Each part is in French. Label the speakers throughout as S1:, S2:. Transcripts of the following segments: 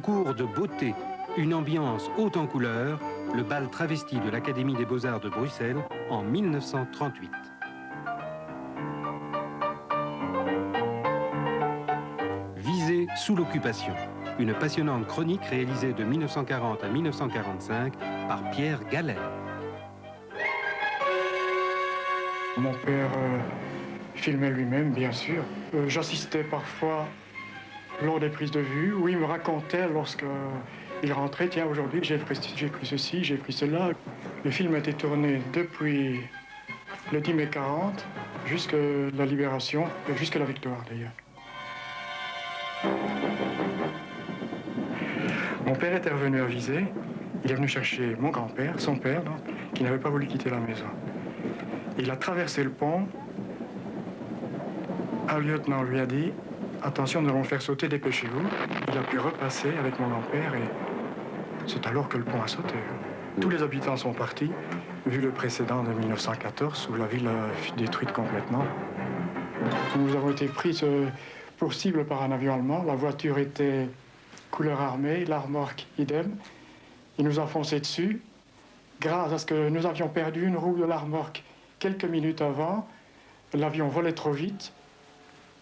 S1: concours de beauté, une ambiance haute en couleurs, le bal travesti de l'Académie des Beaux-Arts de Bruxelles en 1938. Visé sous l'occupation, une passionnante chronique réalisée de 1940 à 1945 par Pierre Gallet.
S2: Mon père filmait lui-même, bien sûr. J'assistais parfois lors des prises de vue, où il me racontait lorsqu'il rentrait, tiens, aujourd'hui j'ai pris ceci, j'ai pris cela. Le film a été tourné depuis le 10 mai 40 jusqu'à la libération, jusqu'à la victoire d'ailleurs. Mon père était revenu à Visé. Il est venu chercher mon grand-père, son père, donc, qui n'avait pas voulu quitter la maison. Il a traversé le pont. Un lieutenant lui a dit « Attention, nous allons le faire sauter, dépêchez-vous ». Il a pu repasser avec mon grand-père et c'est alors que le pont a sauté. Tous les habitants sont partis, vu le précédent de 1914 où la ville a été détruite complètement. Nous avons été pris pour cible par un avion allemand. La voiture était couleur armée, la remorque idem. Il nous a foncé dessus. Grâce à ce que nous avions perdu une roue de la remorque quelques minutes avant, l'avion volait trop vite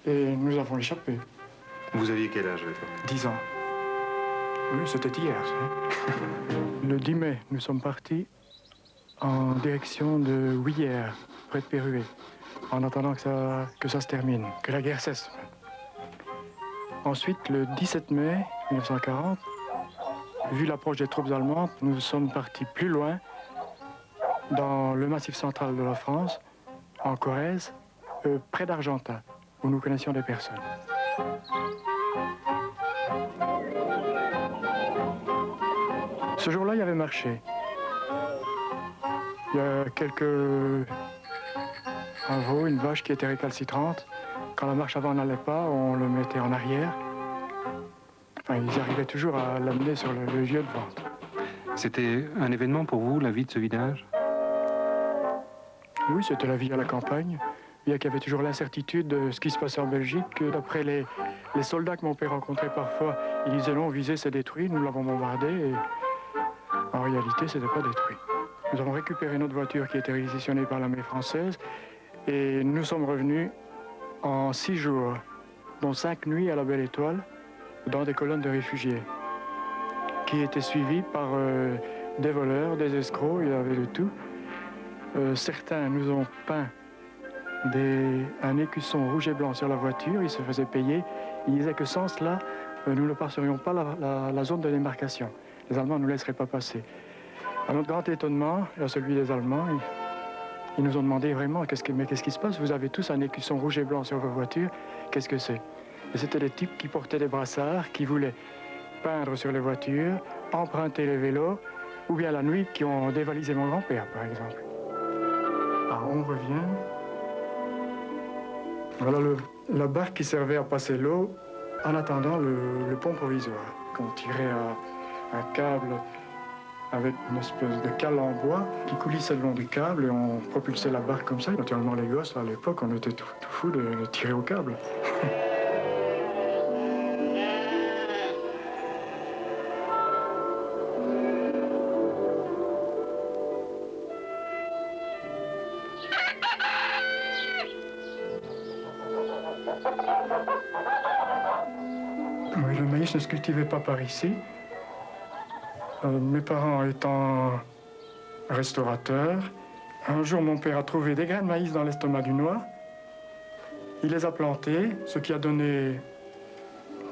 S2: et nous avons échappé.
S3: Vous aviez quel âge à l'époque?
S2: 10 ans. Oui, c'était hier. Le 10 mai, nous sommes partis en direction de Ouillère, près de Pérué, en attendant que ça se termine, que la guerre cesse. Ensuite, le 17 mai 1940, vu l'approche des troupes allemandes, nous sommes partis plus loin, dans le massif central de la France, en Corrèze, près d'Argentat, où nous connaissions des personnes. Ce jour-là, il y avait marché. Il y a un veau, une vache qui était récalcitrante. Quand la marche avant n'allait pas, on le mettait en arrière. Enfin, ils arrivaient toujours à l'amener sur le lieu de vente.
S1: C'était un événement pour vous, la vie de ce village?
S2: Oui, c'était la vie à la campagne. Il y avait toujours l'incertitude de ce qui se passait en Belgique. D'après les soldats que mon père rencontrait parfois, ils disaient non, Visé c'est détruit, nous l'avons bombardé. Et en réalité, ce n'était pas détruit. Nous avons récupéré notre voiture qui était réquisitionnée par l'armée française et nous sommes revenus en 6 jours, dont 5 nuits à la Belle Étoile, dans des colonnes de réfugiés, qui étaient suivis par des voleurs, des escrocs, il y avait de tout. Certains nous ont peint un écusson rouge et blanc sur la voiture, ils se faisaient payer. Ils disaient que sans cela, nous ne passerions pas la zone de démarcation. Les Allemands ne nous laisseraient pas passer. À notre grand étonnement, et à celui des Allemands, ils nous ont demandé vraiment « Mais qu'est-ce qui se passe? Vous avez tous un écusson rouge et blanc sur vos voitures, qu'est-ce que c'est ?» Et c'était des types qui portaient des brassards, qui voulaient peindre sur les voitures, emprunter les vélos, ou bien la nuit, qui ont dévalisé mon grand-père, par exemple. Alors on revient. Voilà la barque qui servait à passer l'eau en attendant le pont provisoire. On tirait un câble avec une espèce de cale en bois qui coulissait le long du câble et on propulsait la barque comme ça. Naturellement, les gosses, à l'époque, on était tout fous de tirer au câble. Oui, le maïs ne se cultivait pas par ici. Mes parents étant restaurateurs, un jour mon père a trouvé des grains de maïs dans l'estomac du noix. Il les a plantés, ce qui a donné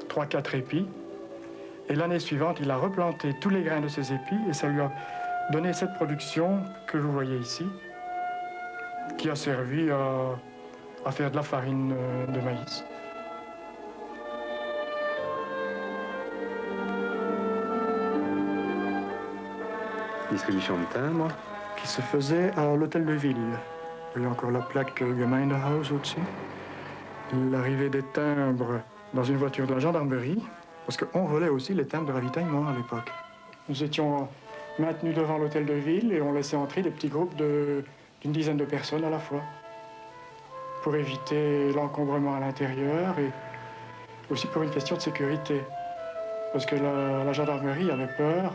S2: 3-4 épis. Et l'année suivante, il a replanté tous les grains de ces épis et ça lui a donné cette production que vous voyez ici, qui a servi à faire de la farine de maïs.
S1: Distribution de timbres.
S2: Qui se faisait à l'hôtel de ville. Il y a encore la plaque Gemeindehaus au-dessus. L'arrivée des timbres dans une voiture de la gendarmerie, parce qu'on volait aussi les timbres de ravitaillement à l'époque. Nous étions maintenus devant l'hôtel de ville et on laissait entrer des petits groupes d'une dizaine de personnes à la fois, pour éviter l'encombrement à l'intérieur et aussi pour une question de sécurité. parce que la gendarmerie avait peur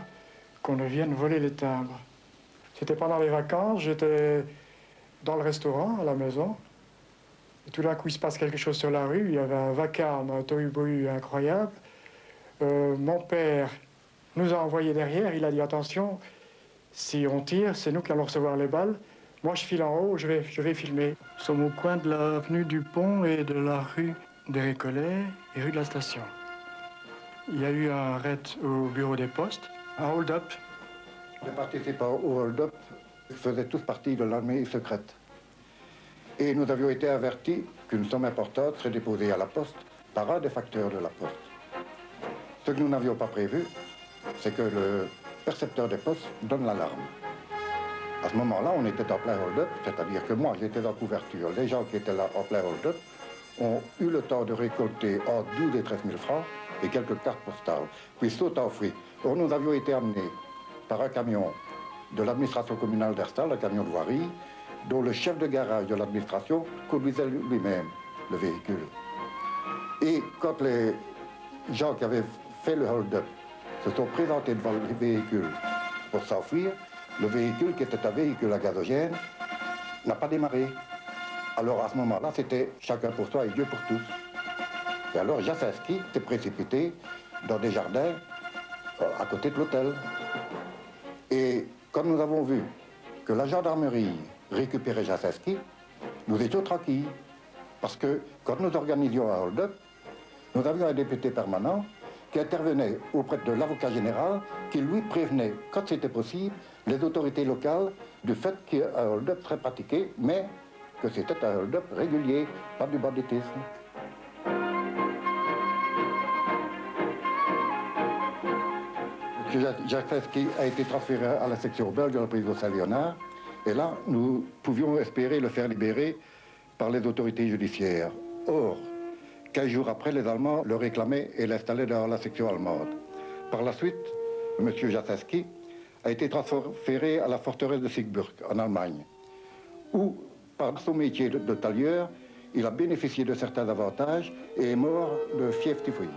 S2: qu'on ne vienne voler les timbres. C'était pendant les vacances, j'étais dans le restaurant, à la maison. Et tout d'un coup, il se passe quelque chose sur la rue. Il y avait un vacarme, un tohu-bohu incroyable. Mon père nous a envoyés derrière. Il a dit, attention, si on tire, c'est nous qui allons recevoir les balles. Moi, je file en haut, je vais filmer. Nous sommes au coin de l'avenue du Pont et de la rue des Récollets et rue de la Station. Il y a eu un raid au bureau des postes, un hold-up.
S4: Les participants au hold-up faisaient tous partie de l'armée secrète. Et nous avions été avertis qu'une somme importante serait déposée à la poste par un des facteurs de la poste. Ce que nous n'avions pas prévu, c'est que le percepteur des postes donne l'alarme. À ce moment-là, on était en plein hold-up, c'est-à-dire que moi, j'étais en couverture. Les gens qui étaient là en plein hold-up ont eu le temps de récolter entre 12 et 13 000 francs et quelques cartes postales, puis sautent enfouis. Or, nous avions été amenés par un camion de l'administration communale d'Herstal, un camion de voirie, dont le chef de garage de l'administration conduisait lui-même le véhicule. Et quand les gens qui avaient fait le hold-up se sont présentés devant le véhicule pour s'enfuir, le véhicule, qui était un véhicule à gazogène, n'a pas démarré. Alors à ce moment-là, c'était chacun pour soi et Dieu pour tous. Et alors Jasinski s'est précipité dans des jardins à côté de l'hôtel. Et quand nous avons vu que la gendarmerie récupérait Jasinski, nous étions tranquilles. Parce que quand nous organisions un hold-up, nous avions un député permanent qui intervenait auprès de l'avocat général, qui lui prévenait, quand c'était possible, les autorités locales du fait qu'un hold-up serait pratiqué, mais que c'était un hold-up régulier, pas du banditisme. M. Jasinski a été transféré à la section belge de la prison Saint-Léonard, et là, nous pouvions espérer le faire libérer par les autorités judiciaires. Or, 15 jours après, les Allemands le réclamaient et l'installaient dans la section allemande. Par la suite, M. Jasinski a été transféré à la forteresse de Siegburg, en Allemagne, où, par son métier de tailleur, il a bénéficié de certains avantages et est mort de fièvre typhoïde.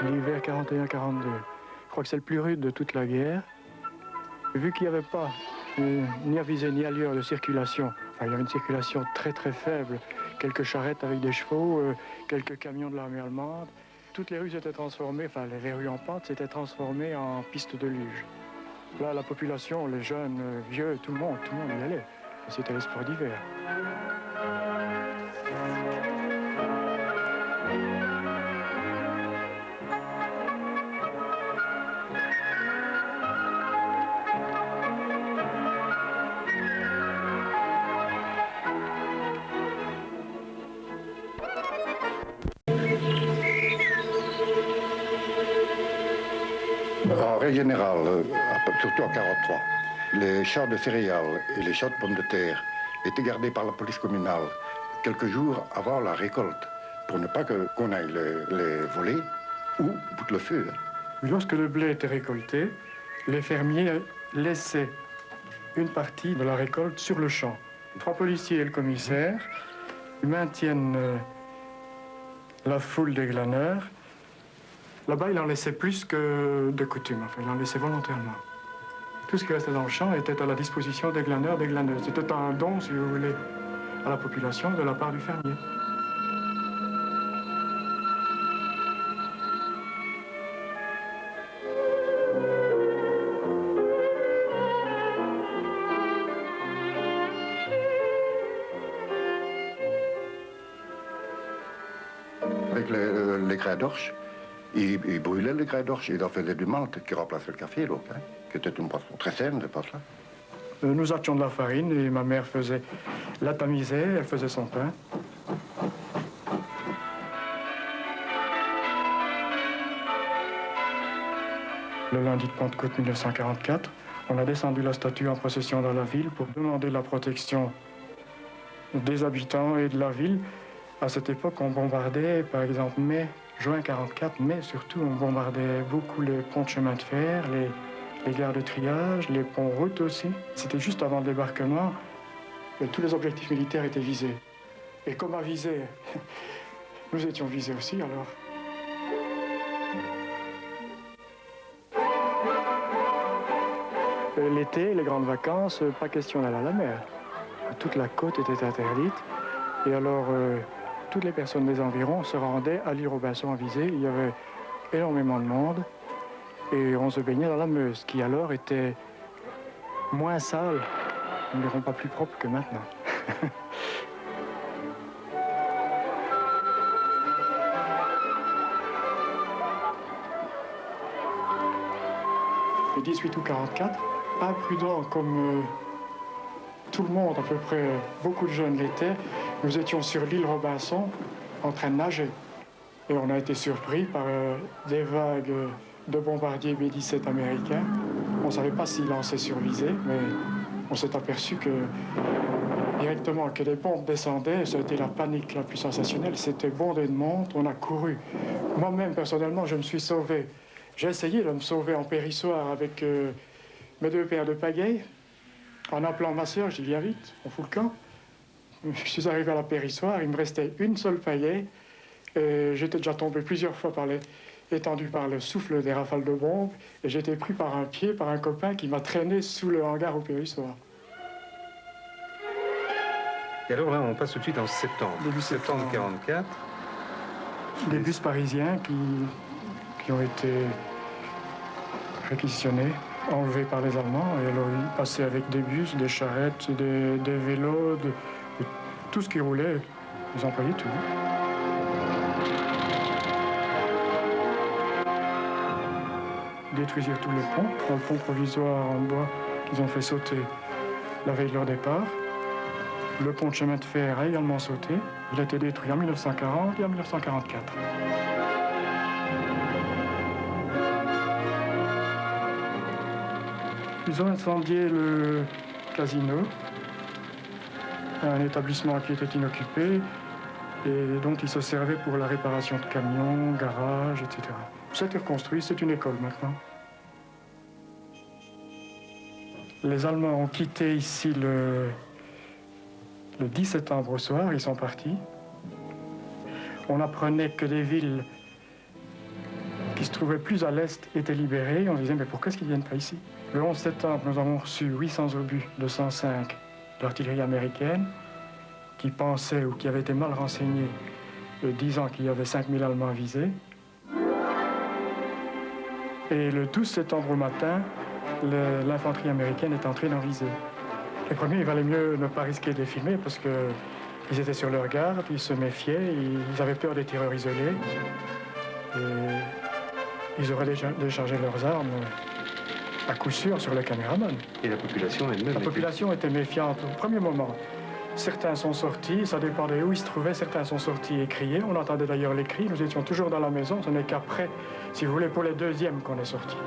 S2: L'hiver 41-42. Je crois que c'est le plus rude de toute la guerre. Vu qu'il n'y avait pas ni à visée ni à lueur de circulation, enfin, il y avait une circulation très très faible, quelques charrettes avec des chevaux, quelques camions de l'armée allemande, toutes les rues s'étaient transformées, enfin les rues en pente s'étaient transformées en pistes de luge. Là, la population, les jeunes, vieux, tout le monde y allait. C'était les sports d'hiver. En règle générale, surtout en 1943, les champs de céréales et les champs de pommes de terre étaient gardés par la police communale quelques jours avant la récolte, pour ne pas qu'on aille les voler ou foutre le feu. Lorsque le blé était récolté, les fermiers laissaient une partie de la récolte sur le champ. 3 policiers et le commissaire maintiennent la foule des glaneurs. Là-bas, il en laissait plus que de coutume, enfin, il en laissait volontairement. Tout ce qui restait dans le champ était à la disposition des glaneurs, des glaneuses. C'était un don, si vous voulez, à la population de la part du fermier.
S4: Avec les grains d'orge, ils brûlaient les grains d'orge, ils en faisaient du malt qui remplaçait le café, donc, hein, qui était une boisson très saine, c'est pas ça.
S2: Nous achetions de la farine et ma mère la tamisait, elle faisait son pain. Le lundi de Pentecôte 1944, on a descendu la statue en procession dans la ville pour demander la protection des habitants et de la ville. À cette époque, on bombardait, par exemple, juin 44, mais surtout, on bombardait beaucoup les ponts de chemin de fer, les gares de triage, les ponts-routes aussi. C'était juste avant le débarquement, et tous les objectifs militaires étaient visés. Et comme à viser, nous étions visés aussi, alors. L'été, les grandes vacances, pas question d'aller à la mer. Toute la côte était interdite. Et alors, toutes les personnes des environs se rendaient à l'île Robinson à Visé. Il y avait énormément de monde. Et on se baignait dans la Meuse, qui alors était moins sale. Nous ne dirons pas plus propre que maintenant. Le 18 août 44, imprudent comme tout le monde, à peu près beaucoup de jeunes l'étaient, nous étions sur l'île Robinson en train de nager. Et on a été surpris par des vagues de bombardiers B-17 américains. On ne savait pas s'ils lançaient sur visée, mais on s'est aperçu que directement que les bombes descendaient, ça a été la panique la plus sensationnelle. C'était bondé de monde, on a couru. Moi-même, personnellement, je me suis sauvé. J'ai essayé de me sauver en périssoire avec mes 2 paires de pagaies. En appelant ma sœur, je dis viens vite, on fout le camp. Je suis arrivé à la périssoire, il me restait une seule pagaie. J'étais déjà tombé plusieurs fois étendu par le souffle des rafales de bombes. Et j'étais pris par un pied, par un copain qui m'a traîné sous le hangar au périssoir.
S1: Et alors là, on passe tout de suite en septembre.
S2: Début
S1: septembre 44.
S2: Des bus parisiens qui ont été réquisitionnés, enlevés par les Allemands. Et alors, ils passaient avec des bus, des charrettes, des vélos, de tout ce qui roulait. Ils employaient tout. Détruisirent tous les ponts. Le pont provisoire en bois qu'ils ont fait sauter la veille de leur départ. Le pont de chemin de fer a également sauté. Il a été détruit en 1940 et en 1944. Ils ont incendié le casino, un établissement qui était inoccupé et dont ils se servaient pour la réparation de camions, garages, etc. C'est reconstruit, c'est une école maintenant. Les Allemands ont quitté ici le 10 septembre au soir, ils sont partis. On apprenait que des villes qui se trouvaient plus à l'est étaient libérées. On disait, mais pourquoi est-ce qu'ils ne viennent pas ici? Le 11 septembre, nous avons reçu 800 obus de 105 d'artillerie américaine qui pensaient ou qui avaient été mal renseignés, disant qu'il y avait 5000 Allemands visés. Et le 12 septembre au matin, l'infanterie américaine est entrée dans Visé. Les premiers, il valait mieux ne pas risquer de les filmer parce qu'ils étaient sur leur garde, ils se méfiaient, ils avaient peur des tireurs isolés. Et ils auraient déjà déchargé leurs armes à coup sûr sur le caméraman.
S1: Et la population elle-même.
S2: La population était méfiante au premier moment. Certains sont sortis, ça dépendait où ils se trouvaient, certains sont sortis et criaient. On entendait d'ailleurs les cris, nous étions toujours dans la maison, ce n'est qu'après, si vous voulez, pour les deuxièmes qu'on est sortis.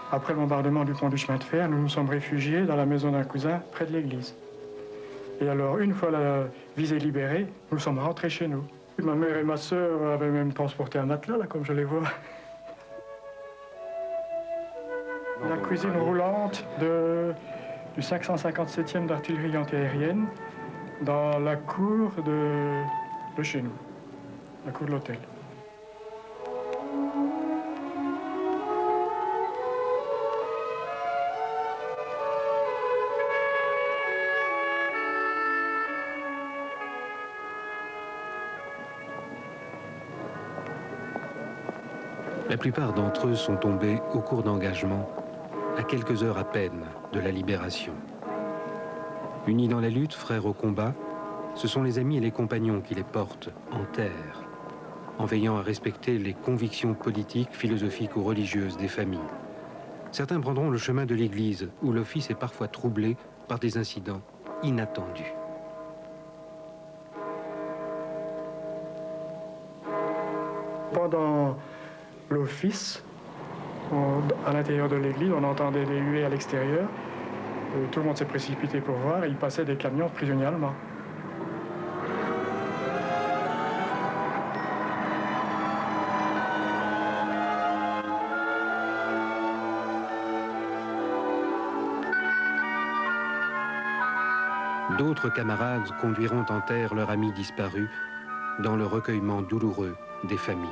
S2: Après le bombardement du pont du chemin de fer, nous nous sommes réfugiés dans la maison d'un cousin près de l'église. Et alors, une fois la visée libérée, nous sommes rentrés chez nous. Ma mère et ma sœur avaient même transporté un matelas, là, comme je les vois. La cuisine roulante du 557e d'artillerie antiaérienne dans la cour de chez nous, la cour de l'hôtel.
S1: La plupart d'entre eux sont tombés au cours d'engagement, à quelques heures à peine de la libération. Unis dans la lutte, frères au combat, ce sont les amis et les compagnons qui les portent en terre. en veillant à respecter les convictions politiques, philosophiques ou religieuses des familles. Certains prendront le chemin de l'église, où l'office est parfois troublé par des incidents inattendus.
S2: Pendant l'office, à l'intérieur de l'église, on entendait des huées à l'extérieur. Tout le monde s'est précipité pour voir et il passait des camions de prisonniers allemands.
S1: D'autres camarades conduiront en terre leur ami disparu dans le recueillement douloureux des familles.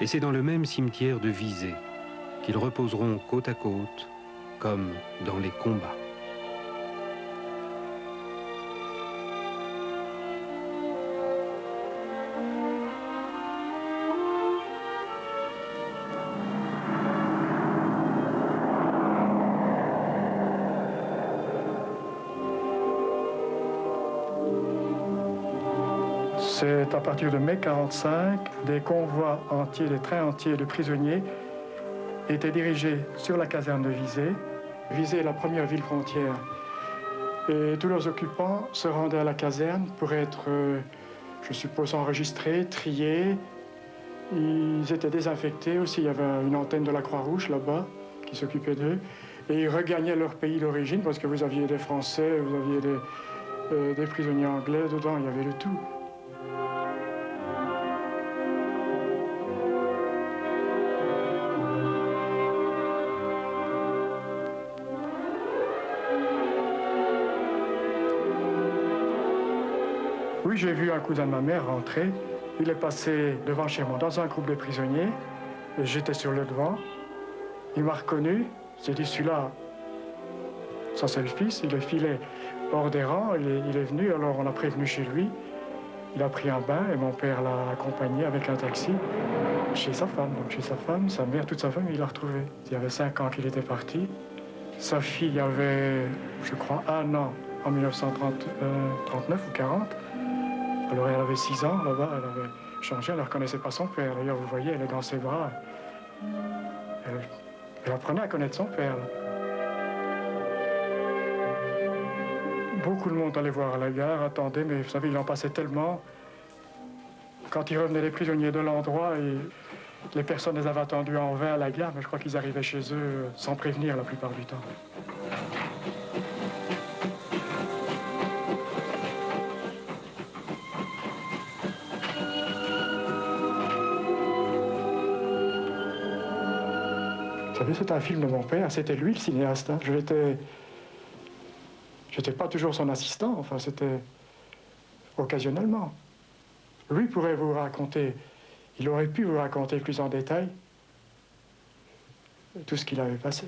S1: Et c'est dans le même cimetière de Visé qu'ils reposeront côte à côte, comme dans les combats.
S2: C'est à partir de mai 1945, des convois entiers, des trains entiers de prisonniers étaient dirigés sur la caserne de Visé. Visé est la première ville frontière. Et tous leurs occupants se rendaient à la caserne pour être, je suppose, enregistrés, triés. Ils étaient désinfectés aussi. Il y avait une antenne de la Croix-Rouge là-bas qui s'occupait d'eux. Et ils regagnaient leur pays d'origine parce que vous aviez des Français, vous aviez des prisonniers anglais dedans, il y avait de tout. Oui, j'ai vu un cousin de ma mère rentrer. Il est passé devant chez moi dans un groupe de prisonniers. J'étais sur le devant. Il m'a reconnu. J'ai dit, celui-là, ça c'est le fils. Il est filé hors des rangs. Il est venu, alors on l'a prévenu chez lui. Il a pris un bain et mon père l'a accompagné avec un taxi chez sa femme. Donc chez sa femme, sa mère, toute sa famille, il l'a retrouvé. Il y avait 5 ans qu'il était parti. Sa fille avait, je crois, 1 an en 1939 ou 40. Alors elle avait 6 ans là-bas, elle avait changé, elle ne reconnaissait pas son père. D'ailleurs, vous voyez, elle est dans ses bras. Elle apprenait à connaître son père. Là. Beaucoup de monde allait voir à la gare, attendait, mais vous savez, il en passait tellement. Quand ils revenaient les prisonniers de l'endroit, et les personnes les avaient attendus en vain à la gare, mais je crois qu'ils arrivaient chez eux sans prévenir la plupart du temps. Vous savez, c'était un film de mon père, c'était lui le cinéaste. Hein. Je n'étais pas toujours son assistant, enfin c'était occasionnellement. Lui pourrait vous raconter, il aurait pu vous raconter plus en détail tout ce qu'il avait passé.